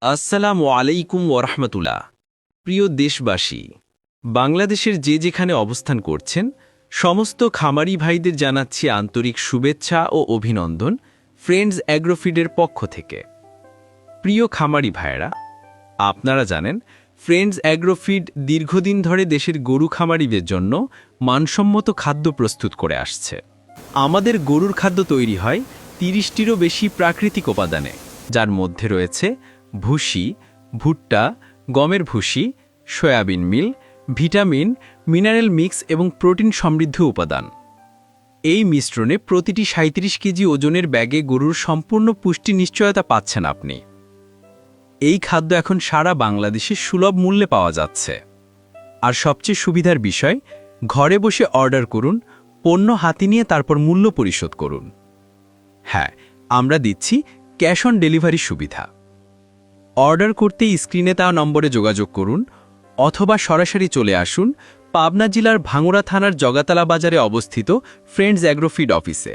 আসসালামু আলাইকুম ওরহমতুল্লাহ। প্রিয় দেশবাসী, বাংলাদেশের যে যেখানে অবস্থান করছেন সমস্ত খামারি ভাইদের জানাচ্ছি আন্তরিক শুভেচ্ছা ও অভিনন্দন ফ্রেন্ডস অ্যাগ্রোফিডের পক্ষ থেকে। প্রিয় খামারি ভাইয়েরা, আপনারা জানেন ফ্রেন্ডস অ্যাগ্রোফিড দীর্ঘদিন ধরে দেশের গরু খামারিদের জন্য মানসম্মত খাদ্য প্রস্তুত করে আসছে। আমাদের গরুর খাদ্য তৈরি হয় ৩০টিরও বেশি প্রাকৃতিক উপাদানে, যার মধ্যে রয়েছে ভুসি, ভুট্টা, গমের ভুসি, সয়াবিন মিল, ভিটামিন, মিনারেল মিক্স এবং প্রোটিন সমৃদ্ধ উপাদান। এই মিশ্রণে প্রতিটি ৩৭ কেজি ওজনের ব্যাগে গরুর সম্পূর্ণ পুষ্টি নিশ্চয়তা পাচ্ছেন আপনি। এই খাদ্য এখন সারা বাংলাদেশে সুলভ মূল্যে পাওয়া যাচ্ছে। আর সবচেয়ে সুবিধার বিষয়, ঘরে বসে অর্ডার করুন, পণ্য হাতে নিয়ে তারপর মূল্য পরিশোধ করুন। হ্যাঁ, আমরা দিচ্ছি ক্যাশ অন ডেলিভারি সুবিধা। অর্ডার করতেই স্ক্রিনে দেওয়া নম্বরে যোগাযোগ করুন অথবা সরাসরি চলে আসুন পাবনা জেলার ভাঙড়া থানার জগাতলা বাজারে অবস্থিত ফ্রেন্ডস অ্যাগ্রোফিড অফিসে।